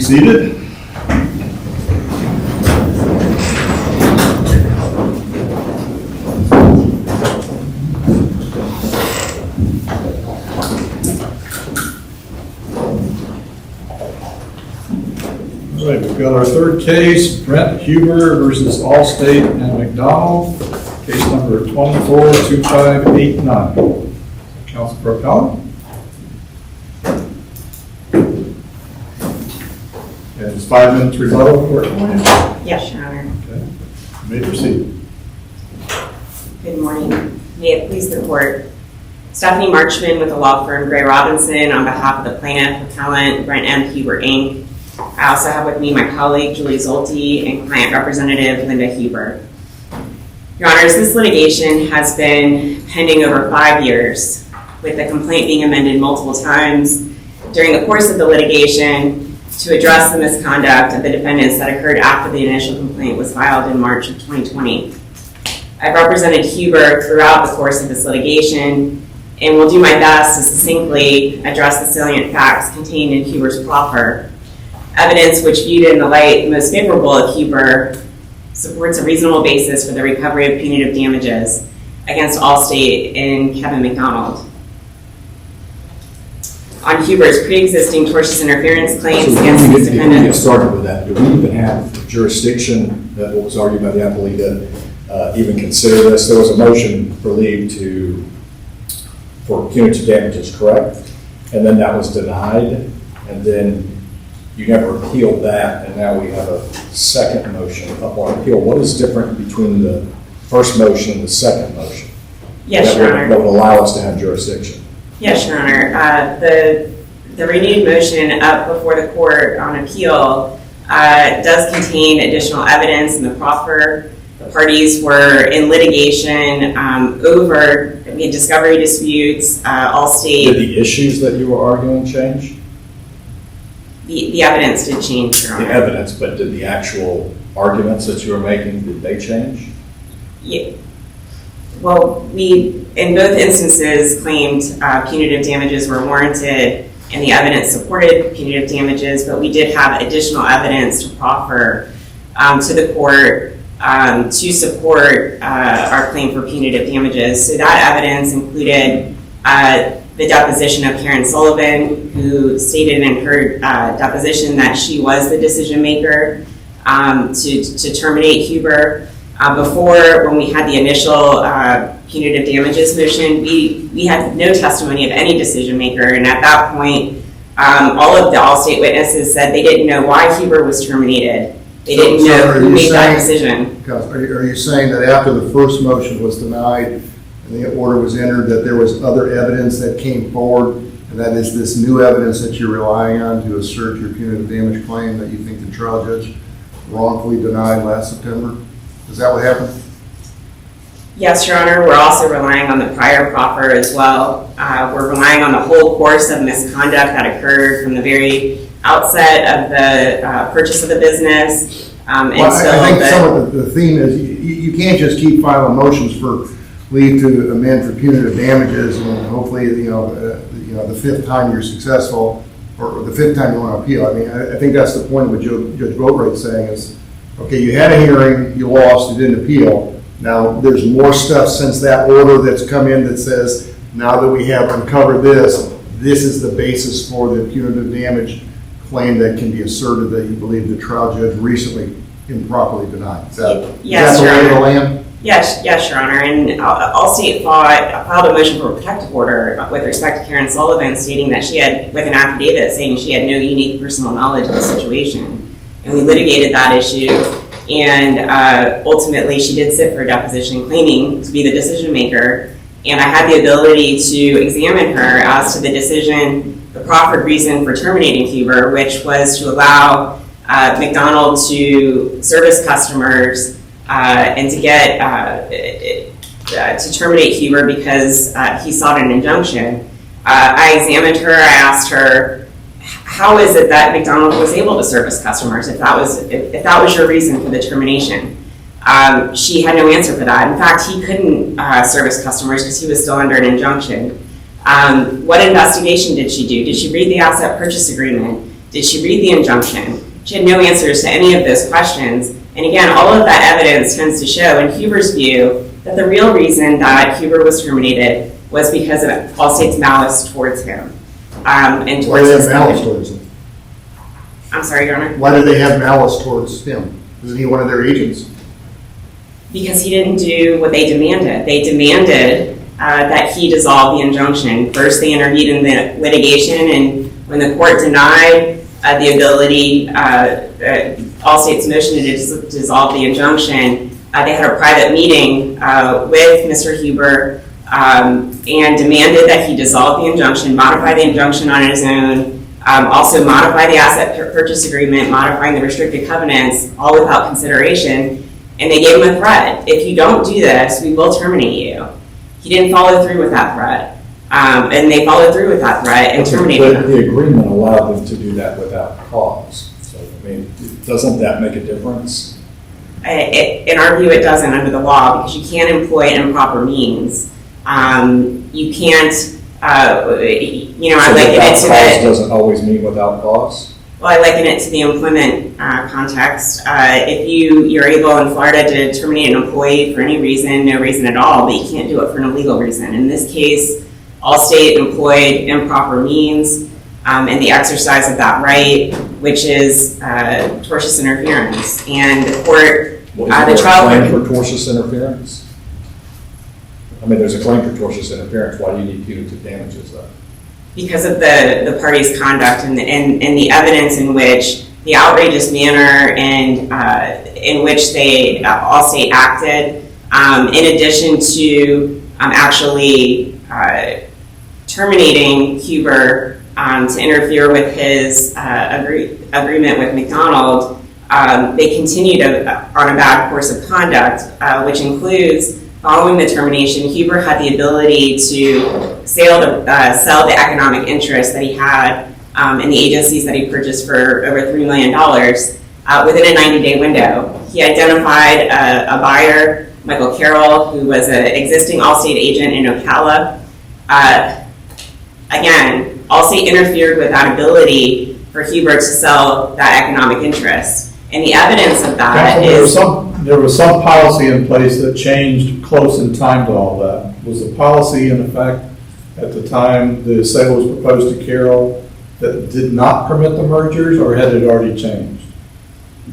seated. All right, we've got our third case, Brent Huber versus Allstate and McDonald, case number 242589. Counsel for appellant. And it's 5 minutes rebuttal, court. Yes, Your Honor. Okay. You may proceed. Good morning. May it please the court. Stephanie Marchman with the law firm Gray Robinson on behalf of the plaintiff appellant Brent M. Huber, Inc. I also have with me my colleague Julie Zulte and client representative Linda Huber. Your Honors, this litigation has been pending over 5 years, with the complaint being amended multiple times during the course of the litigation to address the misconduct of the defendants that occurred after the initial complaint was filed in March of 2020. I've represented Huber throughout the course of this litigation and will do my best to succinctly address the salient facts contained in Huber's proffer. Evidence which, viewed in the light most favorable of Huber, supports a reasonable basis for the recovery of punitive damages against Allstate and Kevin McDonald. On Huber's pre-existing tortious interference claims against these defendants. Get started with that. Do we even have jurisdiction, that was argued by the appellee, to even consider this? There was a motion for leave for punitive damages, correct? And then that was denied, and then you never appealed that, and now we have a second motion up on appeal. What is different between the first motion and the second motion? Yes, Your Honor. That would allow us to have jurisdiction. Yes, Your Honor. The renewed motion up before the court on appeal does contain additional evidence in the proffer. The parties were in litigation over discovery disputes. Allstate. Did the issues that you were arguing change? The evidence did change, Your Honor. The evidence, but did the actual arguments that you were making, did they change? Yeah. Well, we, in both instances, claimed punitive damages were warranted and the evidence supported punitive damages, but we did have additional evidence to proffer to the court to support our claim for punitive damages. So that evidence included the deposition of Karen Sullivan, who stated in her deposition that she was the decision maker to terminate Huber. Before, when we had the initial punitive damages motion, we had no testimony of any decision maker, and at that point, all of the Allstate witnesses said they didn't know why Huber was terminated. They didn't know who made that decision. Are you saying that after the first motion was denied and the order was entered, that there was other evidence that came forward, and that is this new evidence that you're relying on to assert your punitive damage claim that you think the trial judge wrongfully denied last September? Is that what happened? Yes, Your Honor. We're also relying on the prior proffer as well. We're relying on the whole course of misconduct that occurred from the very outset of the purchase of the business. I think some of the theme is you can't just keep filing motions for leave to amend for punitive damages, and hopefully, the fifth time you're successful, or the fifth time you want to appeal. I mean, I think that's the point of what Judge Boatwright's saying is, okay, you had a hearing, you lost, you didn't appeal. Now, there's more stuff since that order that's come in that says, now that we have uncovered this is the basis for the punitive damage claim that can be asserted that you believe the trial judge recently improperly denied. Is that yes, the Your lay of the Honor. land? Yes, Your Honor. And Allstate filed a motion for a protective order with respect to Karen Sullivan, stating that she had, with an affidavit saying she had no unique personal knowledge of the situation. And we litigated that issue, and ultimately she did sit for a deposition claiming to be the decision maker, and I had the ability to examine her as to the decision, the proffered reason for terminating Huber, which was to allow McDonald to service customers and to get to terminate Huber because he sought an injunction. I examined her. I asked her, how is it that McDonald was able to service customers if that was your reason for the termination? She had no answer for that. In fact, he couldn't service customers because he was still under an injunction. What investigation did she do? Did she read the asset purchase agreement? Did she read the injunction? She had no answers to any of those questions. And again, all of that evidence tends to show, in Huber's view, that the real reason that Huber was terminated was because of Allstate's malice towards him. And Why towards do they his have malice company. towards him? I'm sorry, Your Honor? Why do they have malice towards him? Isn't he one of their agents? Because he didn't do what they demanded. They demanded that he dissolve the injunction. First, they intervened in the litigation, and when the court denied the ability, Allstate's motion to dissolve the injunction, they had a private meeting with Mr. Huber and demanded that he dissolve the injunction, modify the injunction on his own, also modify the asset purchase agreement, modifying the restricted covenants, all without consideration. And they gave him a threat. If you don't do this, we will terminate you. He didn't follow through with that threat. And they followed through with that threat and terminated him. The agreement allowed them to do that without cause. So, I mean, doesn't that make a difference? In our view, it doesn't under the law, because you can't employ improper means. You can't, I liken it to Cause doesn't always mean without cause? Well, I liken it to the employment context. If you're able in Florida to terminate an employee for any reason, no reason at all, but you can't do it for an illegal reason. In this case, Allstate employed improper means in the exercise of that right, which is tortious interference. And the court, the trial claim for tortious interference? I mean, there's a claim for tortious interference. Why do you need punitive damages, though? Because of the party's conduct and the evidence in which the outrageous manner and in which they Allstate acted, in addition to actually terminating Huber to interfere with his agreement with McDonald, they continued on a bad course of conduct, which includes, following the termination, Huber had the ability to sell the economic interest that he had in the agencies that he purchased for over $3 million within a 90-day window. He identified a buyer, Michael Carroll, who was an existing Allstate agent in Ocala. Again, Allstate interfered with that ability for Huber to sell that economic interest. And the evidence of that is... There was some policy in place that changed close in time to all that. Was the policy in effect at the time the sale was proposed to Carroll that did not permit the mergers, or had it already changed?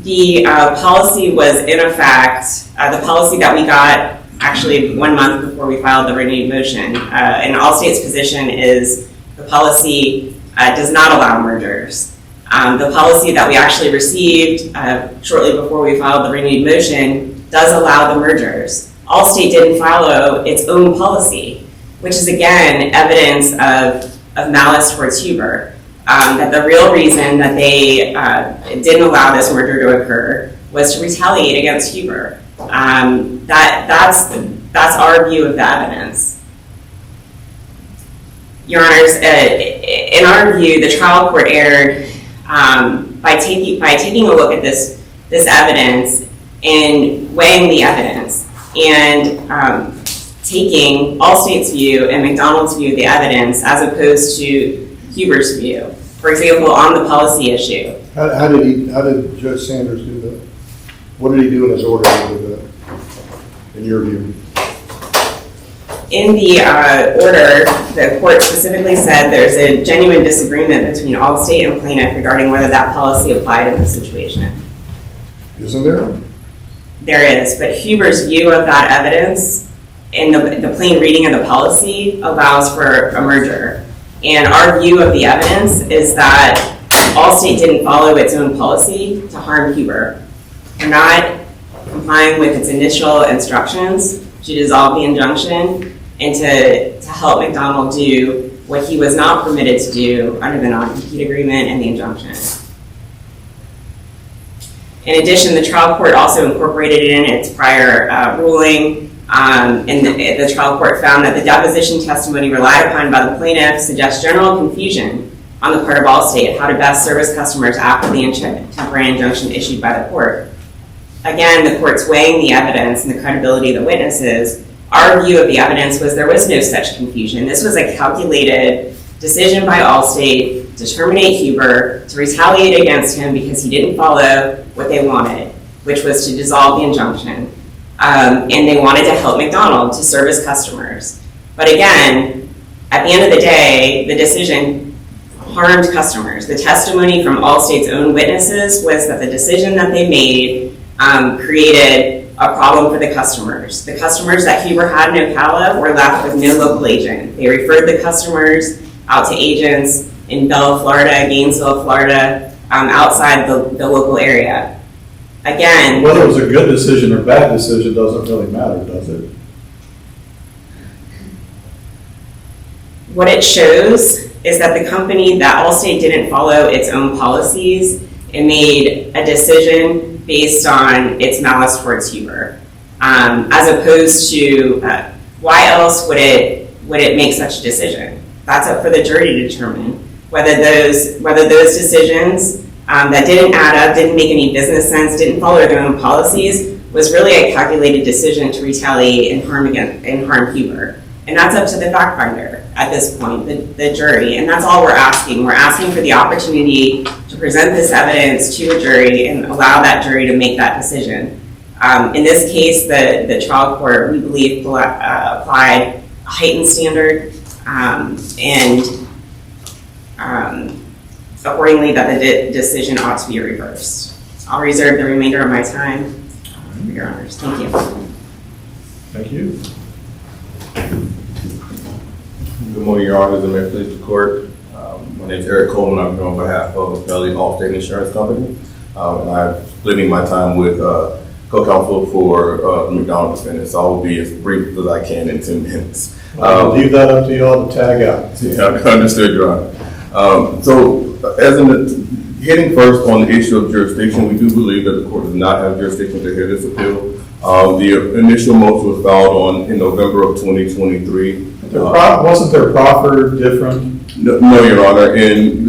The policy was in effect, the policy that we got actually 1 month before we filed the renewed motion. And Allstate's position is the policy does not allow mergers. The policy that we actually received shortly before we filed the renewed motion does allow the mergers. Allstate didn't follow its own policy, which is again evidence of malice towards Huber. That the real reason that they didn't allow this merger to occur was to retaliate against Huber. That's our view of the evidence. Your Honors, in our view, the trial court erred by taking a look at this evidence and weighing the evidence and taking Allstate's view and McDonald's view of the evidence as opposed to Huber's view. For example, on the policy issue. How did Judge Sanders do that? What did he do in his order to do that, in your view? In the order, the court specifically said there's a genuine disagreement between Allstate and plaintiff regarding whether that policy applied in this situation. Isn't there? There is, but Huber's view of that evidence in the plain reading of the policy allows for a merger. And our view of the evidence is that Allstate didn't follow its own policy to harm Huber. They're not complying with its initial instructions to dissolve the injunction and to help McDonald do what he was not permitted to do under the non-compete agreement and the injunction. In addition, the trial court also incorporated in its prior ruling, and the trial court found that the deposition testimony relied upon by the plaintiff suggests general confusion on the part of Allstate how to best service customers after the temporary injunction issued by the court. Again, the court's weighing the evidence and the credibility of the witnesses. Our view of the evidence was there was no such confusion. This was a calculated decision by Allstate to terminate Huber, to retaliate against him because he didn't follow what they wanted, which was to dissolve the injunction. And they wanted to help McDonald to service customers. But again, at the end of the day, the decision harmed customers. The testimony from Allstate's own witnesses was that the decision that they made created a problem for the customers. The customers that Huber had no PAL of were left with no local agent. They referred the customers out to agents in Bella, Florida, Gainesville, Florida, outside the local area. Again, Whether it was a good decision or bad decision doesn't really matter, does it? what it shows is that the company, that Allstate didn't follow its own policies and made a decision based on its malice towards Huber, as opposed to why else would it make such a decision? That's up for the jury to determine whether those decisions that didn't add up, didn't make any business sense, didn't follow their own policies, was really a calculated decision to retaliate and harm Huber. And that's up to the fact finder at this point, the jury. And that's all we're asking. We're asking for the opportunity to present this evidence to a jury and allow that jury to make that decision. In this case, the trial court, we believe, applied a heightened standard, and accordingly that the decision ought to be reversed. I'll reserve the remainder of my time for your honors. Thank you. Thank you. Good morning, Your Honors, and may it please the court. My name is Eric Coleman. I'm here on behalf of Allstate Insurance Company. And I'm splitting my time with co-counsel for the McDonald defendants. So I will be as brief as I can in 10 minutes. I'll leave that up to you all to tag out. Yeah, understood, Your Honor. So hitting first on the issue of jurisdiction, we do believe that the court does not have jurisdiction to hear this appeal. The initial motion was filed in November of 2023. Wasn't their proffer different? No, Your Honor. And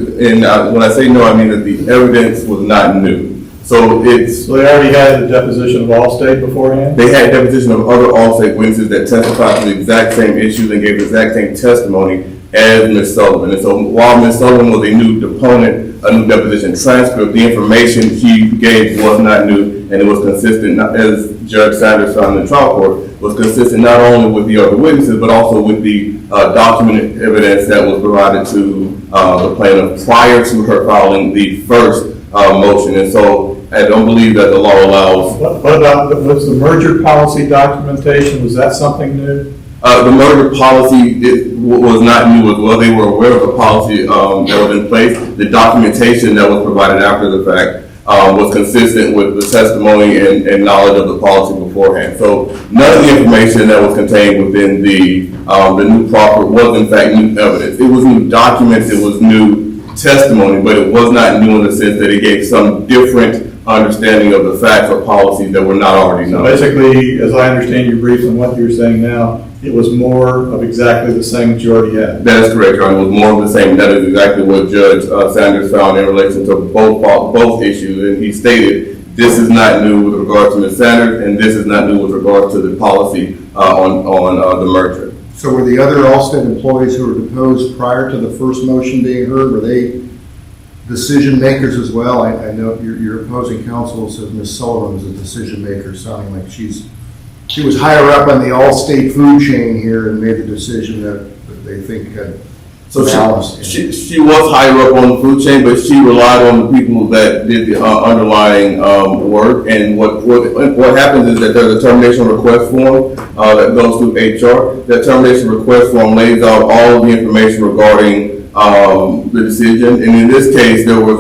when I say no, I mean that the evidence was not new. So they already had the deposition of Allstate beforehand? They had deposition of other Allstate witnesses that testified to the exact same issues and gave the exact same testimony as Ms. Sullivan. And so while Ms. Sullivan was a new deponent, a new deposition transcript, the information she gave was not new, and it was consistent, as Judge Sanders found in the trial court, was consistent not only with the other witnesses, but also with the documented evidence that was provided to the plaintiff prior to her filing the first motion. And so I don't believe that the law allows. What about, was the merger policy documentation, was that something new? The merger policy was not new as well. They were aware of the policy that was in place. The documentation that was provided after the fact was consistent with the testimony and knowledge of the policy beforehand. So none of the information that was contained within the new proffer was in fact new evidence. It was new documents, it was new testimony, but it was not new in the sense that it gave some different understanding of the facts or policies that were not already known. So basically, as I understand your brief and what you're saying now, it was more of exactly the same that you already had. That is correct, Your Honor. It was more of the same. That is exactly what Judge Sanders found in relation to both issues. And he stated, this is not new with regard to Ms. Sanders, and this is not new with regard to the policy on the merger. So were the other Allstate employees who were deposed prior to the first motion being heard, were they decision makers as well? I know your opposing counsel says Ms. Sullivan was a decision maker, sounding like she was higher up on the Allstate food chain here and made the decision that they think had balance. She was higher up on the food chain, but she relied on the people that did the underlying work. And what happens is that there's a termination request form that goes through HR. That termination request form lays out all of the information regarding the decision. And in this case, there were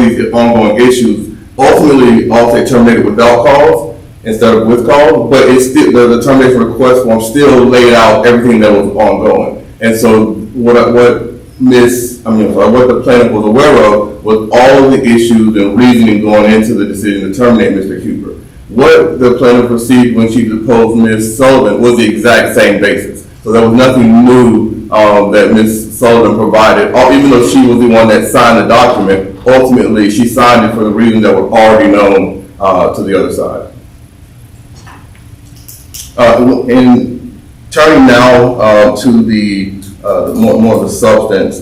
these ongoing issues. Ultimately, Allstate terminated without cause instead of with cause, but it's still the termination request form still laid out everything that was ongoing. And so what the plaintiff was aware of was all of the issues and reasoning going into the decision to terminate Mr. Huber. What the plaintiff received when she deposed Ms. Sullivan was the exact same basis. So there was nothing new that Ms. Sullivan provided, even though she was the one that signed the document. Ultimately, she signed it for the reasons that were already known to the other side. And turning now to the more of the substance,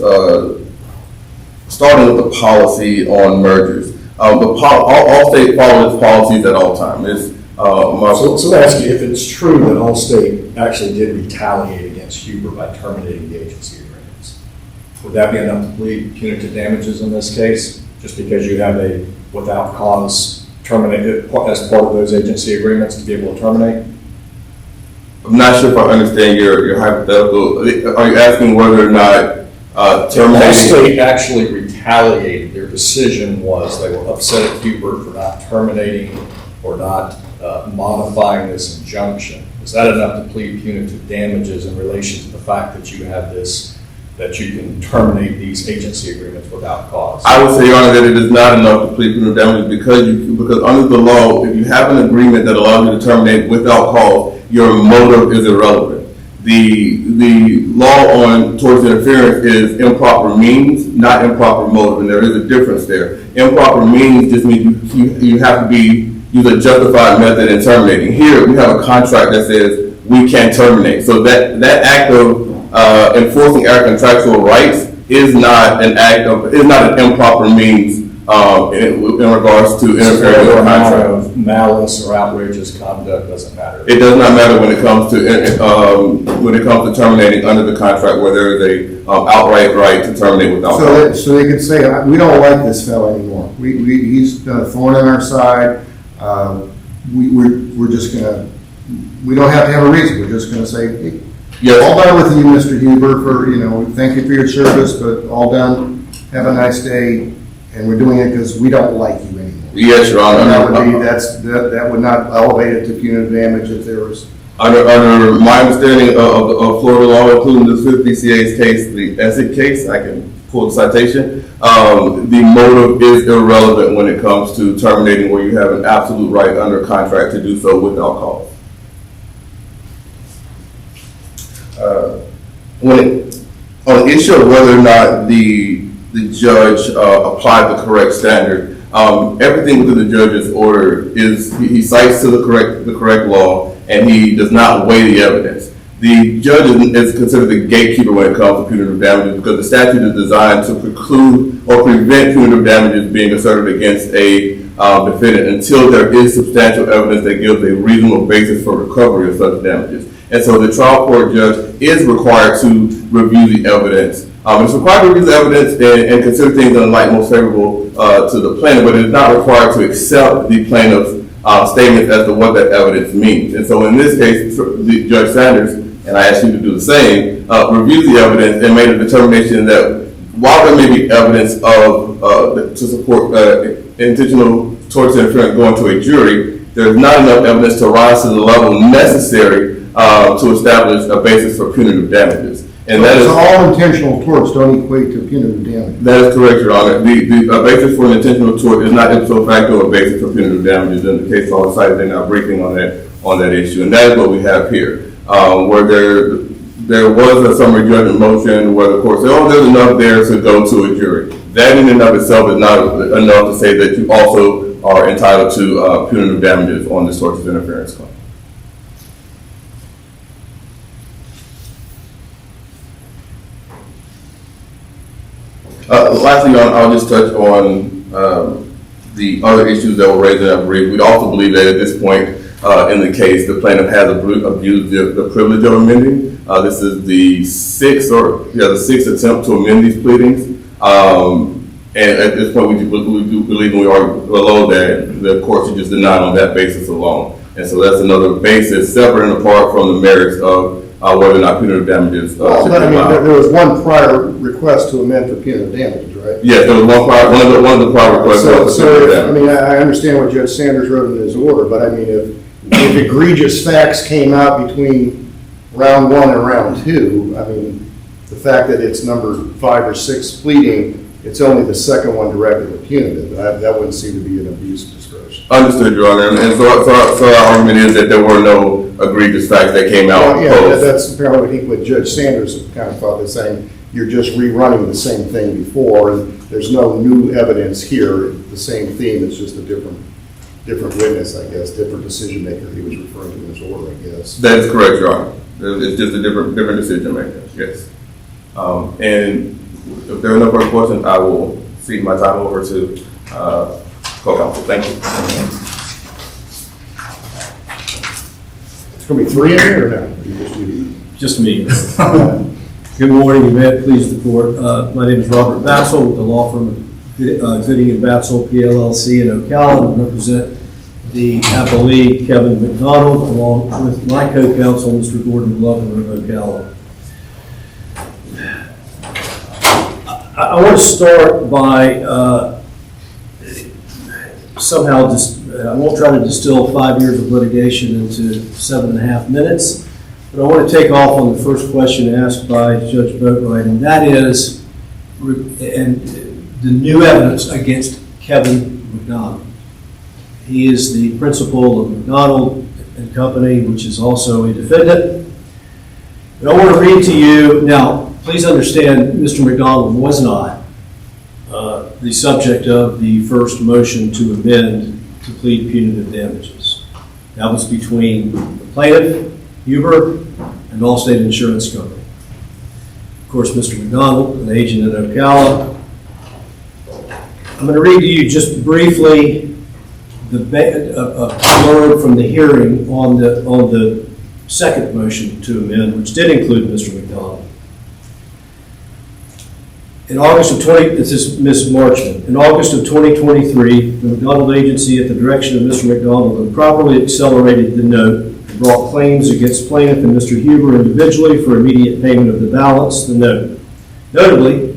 starting with the policy on mergers. Allstate follows its policies at all times. So let me ask you, if it's true that Allstate actually did retaliate against Huber by terminating the agency agreements, would that be enough to plead punitive damages in this case? Just because you have a without cause terminated as part of those agency agreements to be able to terminate? I'm not sure if I understand your hypothetical. Are you asking whether or not terminating? Allstate actually retaliated. Their decision was they were upset at Huber for not terminating or not modifying this injunction. Is that enough to plead punitive damages in relation to the fact that you have this, that you can terminate these agency agreements without cause? I would say, Your Honor, that it is not enough to plead punitive damages because under the law, if you have an agreement that allows you to terminate without cause, your motive is irrelevant. The law on tortious interference is improper means, not improper motive, and there is a difference there. Improper means just means you have to use a justified method in terminating. Here, we have a contract that says we can terminate. So that act of enforcing our contractual rights is not an improper means in regards to interfering with the contract. Of malice or outrageous conduct doesn't matter. It does not matter when it comes to terminating under the contract where there is a outright right to terminate without cause. So they could say, we don't like this fellow anymore. He's been a thorn in our side. We're just gonna, we don't have to have a reason. We're just gonna say, hey, Yes. all done with you, Mr. Huber, for, thank you for your service, but all done. Have a nice day. And we're doing it because we don't like you anymore. Yes, Your Honor. And that would not elevate it to punitive damage if there was. Under my understanding of Florida law, including the 5th DCA's case, the Essex case, I can pull the citation, the motive is irrelevant when it comes to terminating where you have an absolute right under contract to do so without cause. On the issue of whether or not the judge applied the correct standard, everything within the judge's order is he cites to the correct law, and he does not weigh the evidence. The judge is considered the gatekeeper when it comes to punitive damages because the statute is designed to preclude or prevent punitive damages being asserted against a defendant until there is substantial evidence that gives a reasonable basis for recovery of such damages. And so the trial court judge is required to review the evidence. It's required to review the evidence and consider things in the light most favorable to the plaintiff, but it's not required to accept the plaintiff's statements as to what that evidence means. And so in this case, the Judge Sanders, and I ask you to do the same, reviewed the evidence and made a determination that while there may be evidence to support intentional tortious interference going to a jury, there's not enough evidence to rise to the level necessary to establish a basis for punitive damages. And that is all intentional torts don't equate to punitive damage. That is correct, Your Honor. The basis for an intentional tort is not ipso facto a basis for punitive damages. In the case law cited, they're not briefing on that issue, and that is what we have here, where there was a summary judgment motion where the court said, "Oh, there's enough there to go to a jury." That in and of itself is not enough to say that you also are entitled to punitive damages on this tortious interference claim. Lastly, I'll just touch on the other issues that were raised in that brief. We also believe that at this point in the case, the plaintiff has abused the privilege of amending. This is the sixth attempt to amend these pleadings. And at this point, we do believe we are below that. The court should just deny on that basis alone. And so that's another basis separate and apart from the merits of whether or not punitive damages should be allowed. There was one prior request to amend for punitive damages, right? Yes, there was one of the prior requests. I understand what Judge Sanders wrote in his order, but I mean, if egregious facts came out between round one and round two, I mean, the fact that it's number 5 or 6 pleading, it's only the second one directed at punitive. That wouldn't seem to be an abuse of discretion. Understood, Your Honor. And so our argument is that there were no egregious facts that came out. Well, yeah, that's apparently, I think, what Judge Sanders kind of thought, is saying you're just rerunning the same thing before, and there's no new evidence here. The same theme, it's just a different witness, I guess, different decision maker he was referring to in his order, I guess. That is correct, Your Honor. It's just a different decision maker, yes. And if there are no further questions, I will cede my time over to co-counsel. Thank you. It's gonna be three in here or no? Just me. Good morning, may it please the court. My name is Robert Bassel with the law firm of Gooding and Bassel, PLLC in Ocala. I represent the appellee, Kevin McDonald, along with my co-counsel, Mr. Gordon Glover of Ocala. I want to start by I won't try to distill 5 years of litigation into 7.5 minutes, but I want to take off on the first question asked by Judge Boatwright, and that is the new evidence against Kevin McDonald. He is the principal of McDonald and Company, which is also a defendant. And I want to read to you, now, please understand, Mr. McDonald was not the subject of the first motion to amend to plead punitive damages. That was between the plaintiff, Huber, and Allstate Insurance Company. Of course, Mr. McDonald, an agent at Ocala. I'm going to read to you just briefly a blurb from the hearing on the second motion to amend, which did include Mr. McDonald. In August of this is Ms. Marchman. In August of 2023, the McDonald agency, at the direction of Mr. McDonald, improperly accelerated the note and brought claims against plaintiff and Mr. Huber individually for immediate payment of the balance, the note. Notably,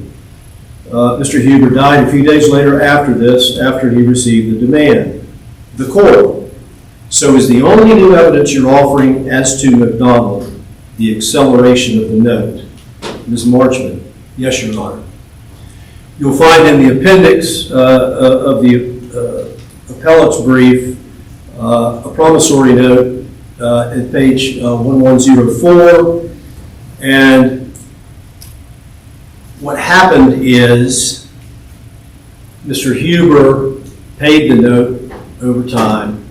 Mr. Huber died a few days later after he received the demand. The court. So is the only new evidence you're offering as to McDonald the acceleration of the note? Ms. Marchman. Yes, Your Honor. You'll find in the appendix of the appellate's brief a promissory note at page 1104. And what happened is Mr. Huber paid the note over time,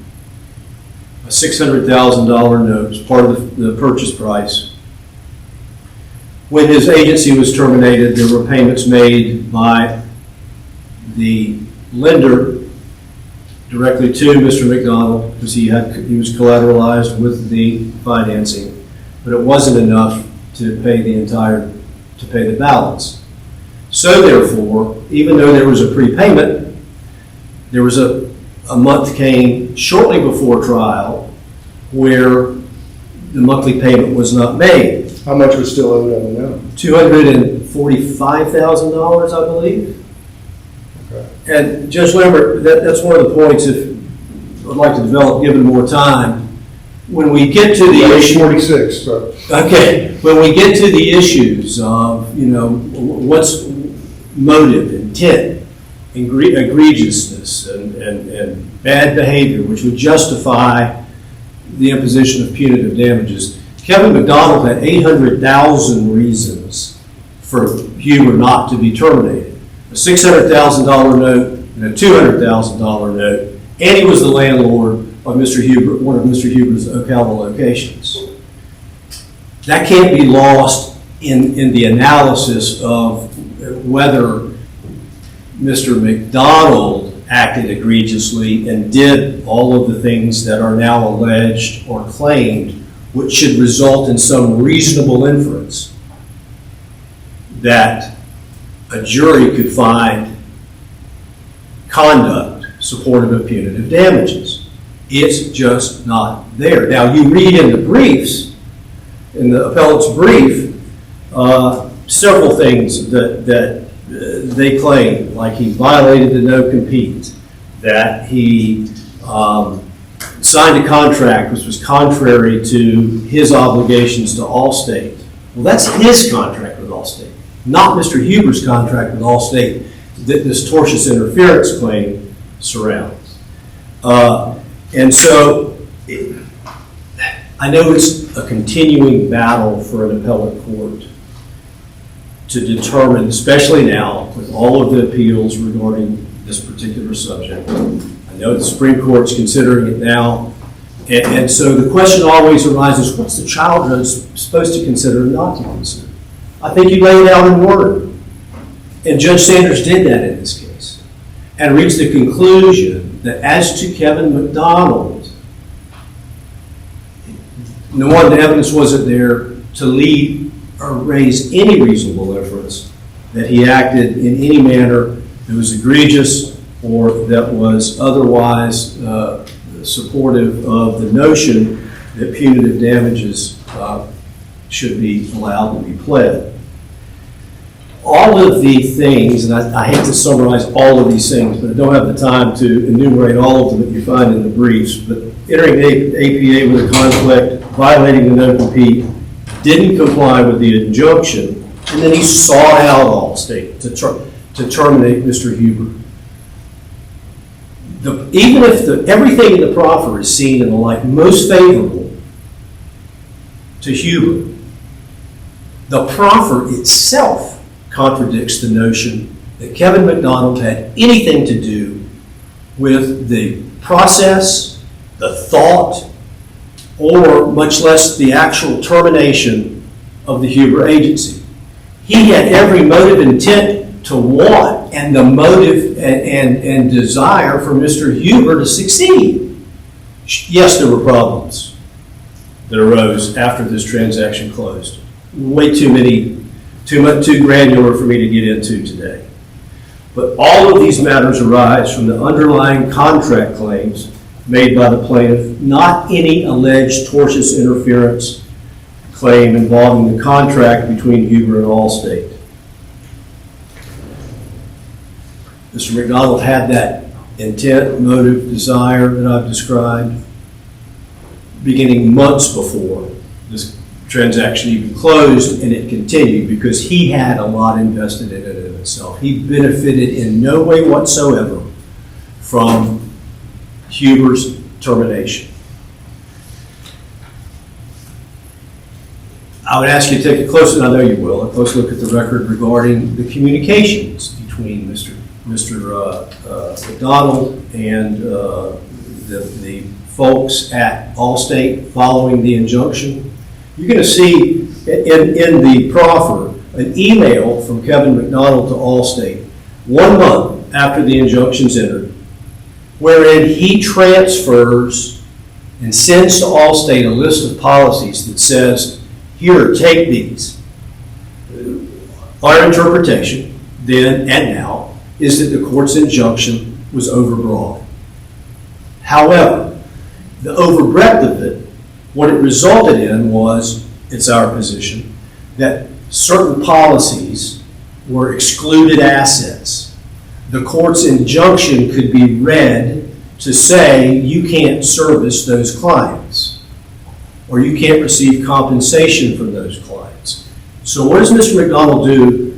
a $600,000 note as part of the purchase price. When his agency was terminated, there were payments made by the lender directly to Mr. McDonald because he was collateralized with the financing, but it wasn't enough to pay the balance. So therefore, even though there was a prepayment, there was a month came shortly before trial where the monthly payment was not made. How much was still owed on the note? $245,000, I believe. Okay. And Judge Lambert, that's one of the points, if I'd like to develop, given more time, when we get to the issue. 46, but. Okay, when we get to the issues of, what's motive, intent, egregiousness, and bad behavior, which would justify the imposition of punitive damages, Kevin McDonald had 800,000 reasons for Huber not to be terminated. A $600,000 note and a $200,000 note, and he was the landlord of Mr. Huber, one of Mr. Huber's Ocala locations. That can't be lost in the analysis of whether Mr. McDonald acted egregiously and did all of the things that are now alleged or claimed, which should result in some reasonable inference that a jury could find conduct supportive of punitive damages. It's just not there. Now, you read in the briefs, in the appellate's brief, several things that they claim, like he violated the no compete, that he signed a contract which was contrary to his obligations to Allstate. Well, that's his contract with Allstate, not Mr. Huber's contract with Allstate that this tortious interference claim surrounds. And so I know it's a continuing battle for an appellate court to determine, especially now with all of the appeals regarding this particular subject. I know the Supreme Court's considering it now. And so the question always arises, what's the trial judge supposed to consider and not to consider? I think you lay it out in word. And Judge Sanders did that in this case. and reached the conclusion that as to Kevin McDonald, the evidence wasn't there to lead or raise any reasonable inference that he acted in any manner that was egregious or that was otherwise supportive of the notion that punitive damages should be allowed to be pled. All of the things, and I hate to summarize all of these things, but I don't have the time to enumerate all of them that you find in the briefs, but entering the APA with a conflict, violating the non-compete, didn't comply with the injunction, and then he sought out Allstate to terminate Mr. Huber. Even if everything in the proffer is seen in the light most favorable to Huber, the proffer itself contradicts the notion that Kevin McDonald had anything to do with the process, the thought, or much less the actual termination of the Huber agency. He had every motive, intent to want, and the motive and desire for Mr. Huber to succeed. Yes, there were problems that arose after this transaction closed. Way too many, too granular for me to get into today. But all of these matters arise from the underlying contract claims made by the plaintiff, not any alleged tortious interference claim involving the contract between Huber and Allstate. Mr. McDonald had that intent, motive, desire that I've described beginning months before this transaction even closed, and it continued because he had a lot invested in it in itself. He benefited in no way whatsoever from Huber's termination. I would ask you to take a close, and I know you will, a close look at the record regarding the communications between Mr. McDonald and the folks at Allstate following the injunction. You're going to see in the proffer an email from Kevin McDonald to Allstate 1 month after the injunction's entered, wherein he transfers and sends to Allstate a list of policies that says, here, take these. Our interpretation, then and now, is that the court's injunction was overbroad. However, the overbreadth of it, what it resulted in was, it's our position, that certain policies were excluded assets. The court's injunction could be read to say you can't service those clients, or you can't receive compensation from those clients. So what does Mr. McDonald do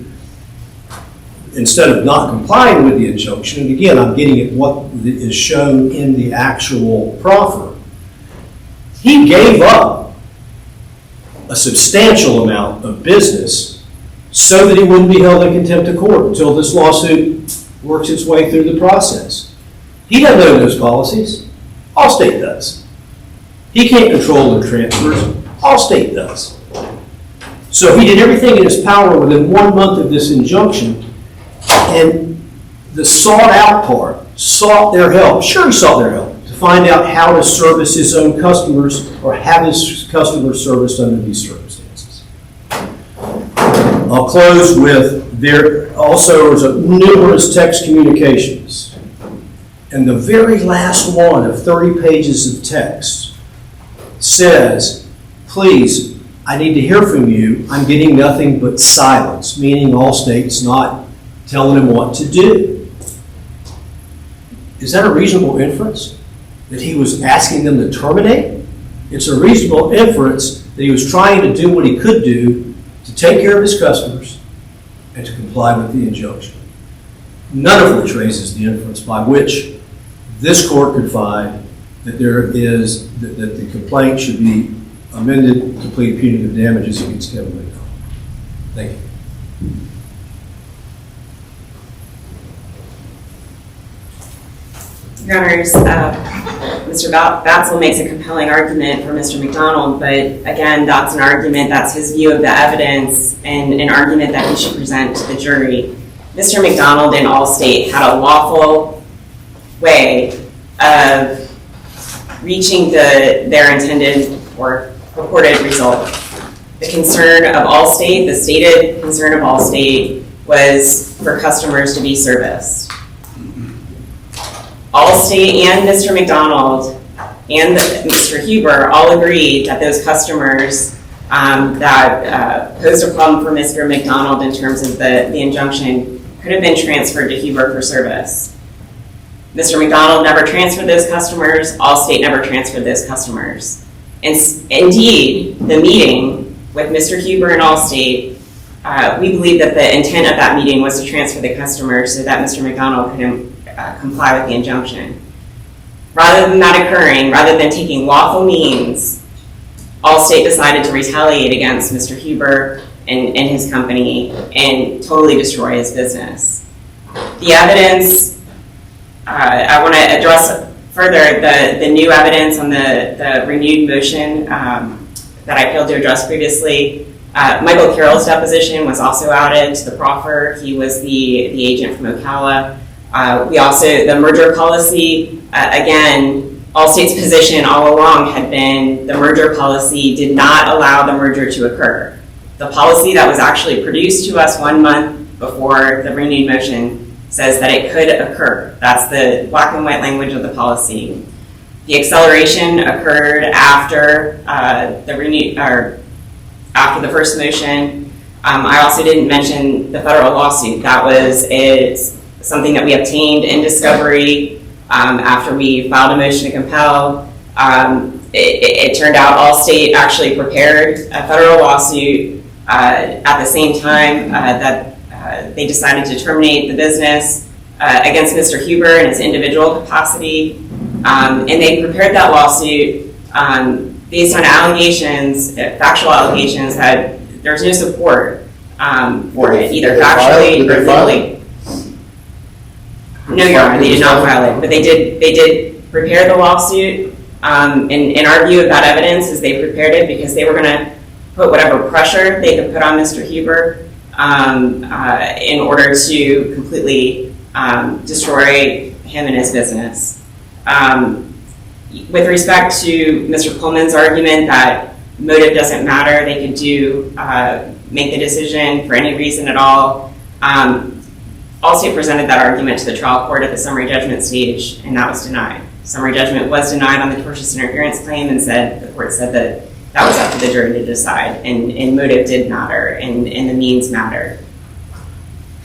instead of not complying with the injunction? And again, I'm getting at what is shown in the actual proffer. He gave up a substantial amount of business so that he wouldn't be held in contempt of court until this lawsuit works its way through the process. He doesn't know those policies. Allstate does. He can't control their transfers. Allstate does. So he did everything in his power within 1 month of this injunction, and the sought out part, sought their help. Sure, he sought their help to find out how to service his own customers or have his customers serviced under these circumstances. I'll close with there also was numerous text communications. And the very last one of 30 pages of text says, please, I need to hear from you. I'm getting nothing but silence, meaning Allstate's not telling him what to do. Is that a reasonable inference? That he was asking them to terminate? It's a reasonable inference that he was trying to do what he could do to take care of his customers and to comply with the injunction. None of which raises the inference by which this court could find that that the complaint should be amended to plead punitive damages against Kevin McDonald. Thank you. Your Honors, Mr. Batzel makes a compelling argument for Mr. McDonald, but again, that's an argument, that's his view of the evidence, and an argument that he should present to the jury. Mr. McDonald and Allstate had a lawful way of reaching their intended or purported result. The concern of Allstate, the stated concern of Allstate, was for customers to be serviced. Allstate and Mr. McDonald and Mr. Huber all agreed that those customers that posed a problem for Mr. McDonald in terms of the injunction could have been transferred to Huber for service. Mr. McDonald never transferred those customers. Allstate never transferred those customers. And indeed, the meeting with Mr. Huber and Allstate, we believe that the intent of that meeting was to transfer the customers so that Mr. McDonald could comply with the injunction. Rather than that occurring, rather than taking lawful means, Allstate decided to retaliate against Mr. Huber and his company and totally destroy his business. The evidence, I want to address further the new evidence on the renewed motion that I failed to address previously. Michael Carroll's deposition was also added to the proffer. He was the agent from Ocala. We also, the merger policy, again, Allstate's position all along had been the merger policy did not allow the merger to occur. The policy that was actually produced to us 1 month before the renewed motion says that it could occur. That's the black and white language of the policy. The acceleration occurred after after the first motion. I also didn't mention the federal lawsuit. That was something that we obtained in discovery after we filed a motion to compel. It turned out Allstate actually prepared a federal lawsuit at the same time that they decided to terminate the business against Mr. Huber in his individual capacity. And they prepared that lawsuit based on allegations, factual allegations that there's no support for it, either factually or legally. No, Your Honor, they did not file it, but they did prepare the lawsuit. In our view of that evidence is they prepared it because they were going to put whatever pressure they could put on Mr. Huber in order to completely destroy him and his business. With respect to Mr. Pullman's argument that motive doesn't matter, they could make the decision for any reason at all. Allstate presented that argument to the trial court at the summary judgment stage, and that was denied. Summary judgment was denied on the tortious interference claim, and the court said that that was up to the jury to decide, and motive did matter, and the means mattered.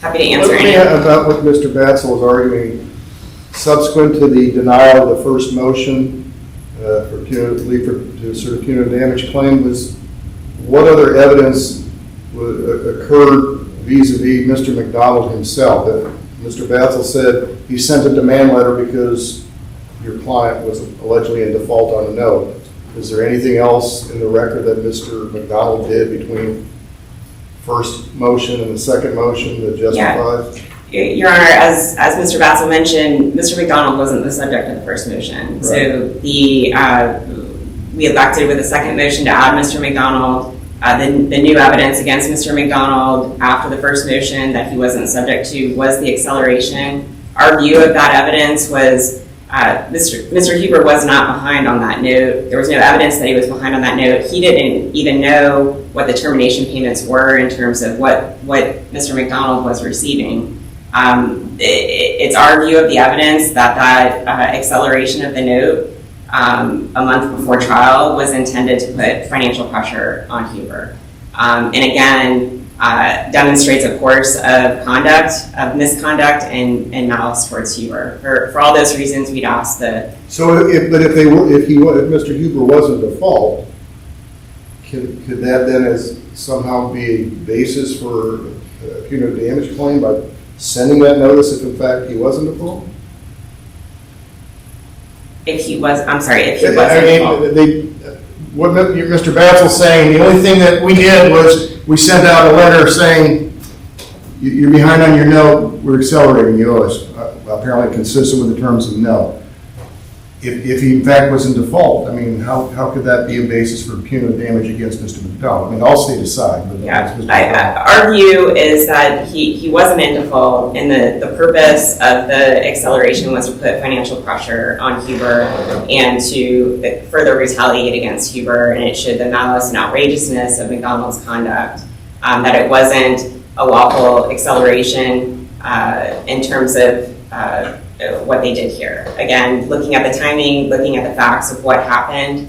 Happy to answer any. About what Mr. Batzel was arguing, subsequent to the denial of the first motion for to sort of punitive damage claim, was what other evidence occurred vis-a-vis Mr. McDonald himself? That Mr. Batzel said he sent a demand letter because your client was allegedly in default on a note. Is there anything else in the record that Mr. McDonald did between first motion and the second motion that justifies? Yeah. Your Honor, as Mr. Batzel mentioned, Mr. McDonald wasn't the subject of the first motion. Right. So we elected with the second motion to add Mr. McDonald. The new evidence against Mr. McDonald after the first motion that he wasn't subject to was the acceleration. Our view of that evidence was Mr. Huber was not behind on that note. There was no evidence that he was behind on that note. He didn't even know what the termination payments were in terms of what Mr. McDonald was receiving. It's our view of the evidence that acceleration of the note a month before trial was intended to put financial pressure on Huber. And again, demonstrates a course of misconduct and malice towards Huber. For all those reasons, we'd ask that. So, if Mr. Huber was in default, could that then somehow be a basis for a punitive damage claim by sending that notice if in fact he was in default? If he was in default. What Mr. Batzel's saying, the only thing that we did was we sent out a letter saying, you're behind on your note, we're accelerating you, apparently consistent with the terms of the note. if he in fact was in default, I mean, how could that be a basis for punitive damage against Mr. McDonald? I mean, Allstate aside, but Yeah, against Mr. McDonald. our view is that he wasn't in default, and the purpose of the acceleration was to put financial pressure on Huber and to further retaliate against Huber, and it showed the malice and outrageousness of McDonald's conduct, that it wasn't a lawful acceleration in terms of what they did here. Again, looking at the timing, looking at the facts of what happened,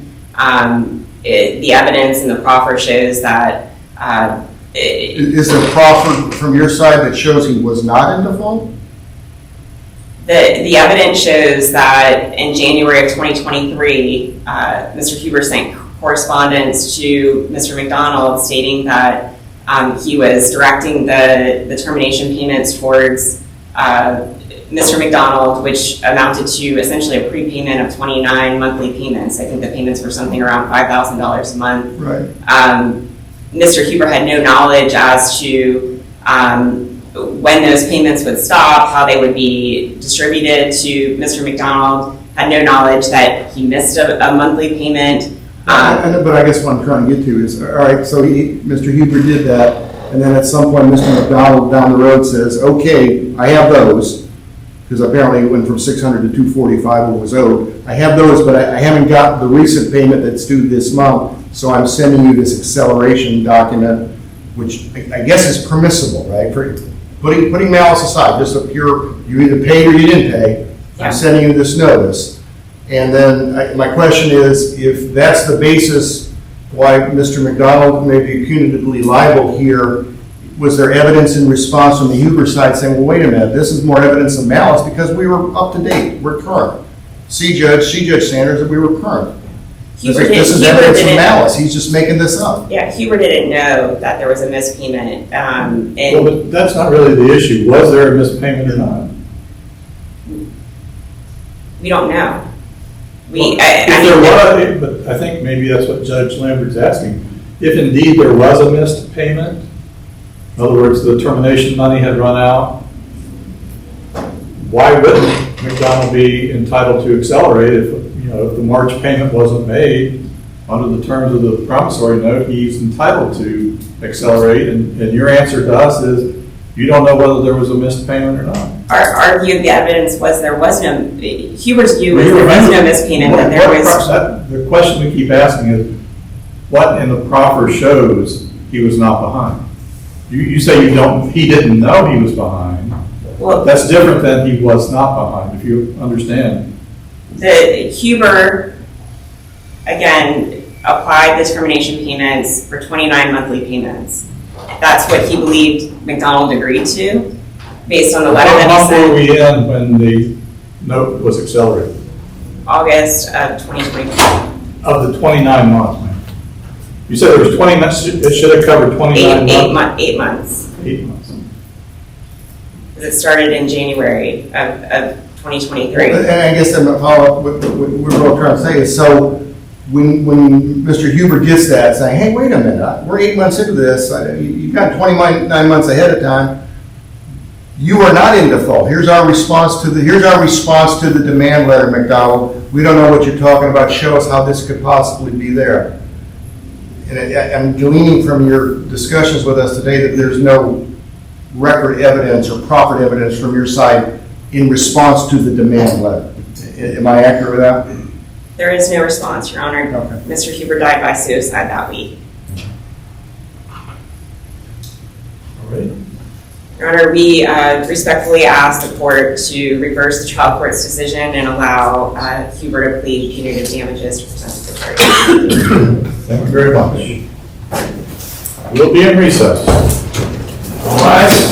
the evidence in the proffer shows that Is there proffer from your side that shows he was not in default? the evidence shows that in January of 2023, Mr. Huber sent correspondence to Mr. McDonald stating that he was directing the termination payments towards Mr. McDonald, which amounted to essentially a prepayment of 29 monthly payments. I think the payments were something around $5,000 a month. Right. Mr. Huber had no knowledge as to when those payments would stop, how they would be distributed to Mr. McDonald, had no knowledge that he missed a monthly payment. But I guess what I'm trying to get to is, all right, so Mr. Huber did that, and then at some point, Mr. McDonald down the road says, okay, I have those, because apparently it went from 600 to 245 what was owed. I have those, but I haven't got the recent payment that's due this month, so I'm sending you this acceleration document, which I guess is permissible, right? For putting malice aside, just a pure, you either paid or you didn't pay, Yeah. I'm sending you this notice. And then my question is, if that's the basis why Mr. McDonald may be punitively liable here, was there evidence in response from the Huber side saying, well, wait a minute, this is more evidence of malice because we were up to date, we're current. See Judge Sanders, that we were current. This is evidence of malice, he's just making this up. Yeah, Huber didn't know that there was a missed payment. Well, but that's not really the issue. Was there a missed payment or not? We don't know. But I think maybe that's what Judge Lambert's asking. If indeed there was a missed payment, in other words, the termination money had run out, why wouldn't McDonald be entitled to accelerate if the March payment wasn't made under the terms of the promissory note? He's entitled to accelerate, and your answer to us is you don't know whether there was a missed payment or not. Our view of the evidence was there was no, Huber's view was there was no missed payment, that there was. The question we keep asking is, what in the proffer shows he was not behind? You say he didn't know he was behind. Well, That's different than he was not behind, if you understand. the Huber, again, applied the termination payments for 29 monthly payments. That's what he believed McDonald agreed to, based on the letter that he How sent. were we in when the note was accelerated? August of 2020. Of the 29 months, man. You said there was 20 months, it should have covered 29 months? 8 months. 8 months. Because it started in January of 2023. And I guess then the follow-up, what we're all trying to say is, so when Mr. Huber gets that, saying, hey, wait a minute, we're 8 months into this, you've got 29 months ahead of time, you are not in default. Here's our response to the demand letter, McDonald. We don't know what you're talking about. Show us how this could possibly be there. And I'm gleaning from your discussions with us today that there's no record evidence or proffered evidence from your side in response to the demand letter. Am I accurate with that? There is no response, Your Honor. Okay. Mr. Huber died by suicide that week. All right. Your Honor, we respectfully ask the court to reverse the trial court's decision and allow Huber to plead punitive damages to present the charge. Thank you very much. We'll be in recess. All right.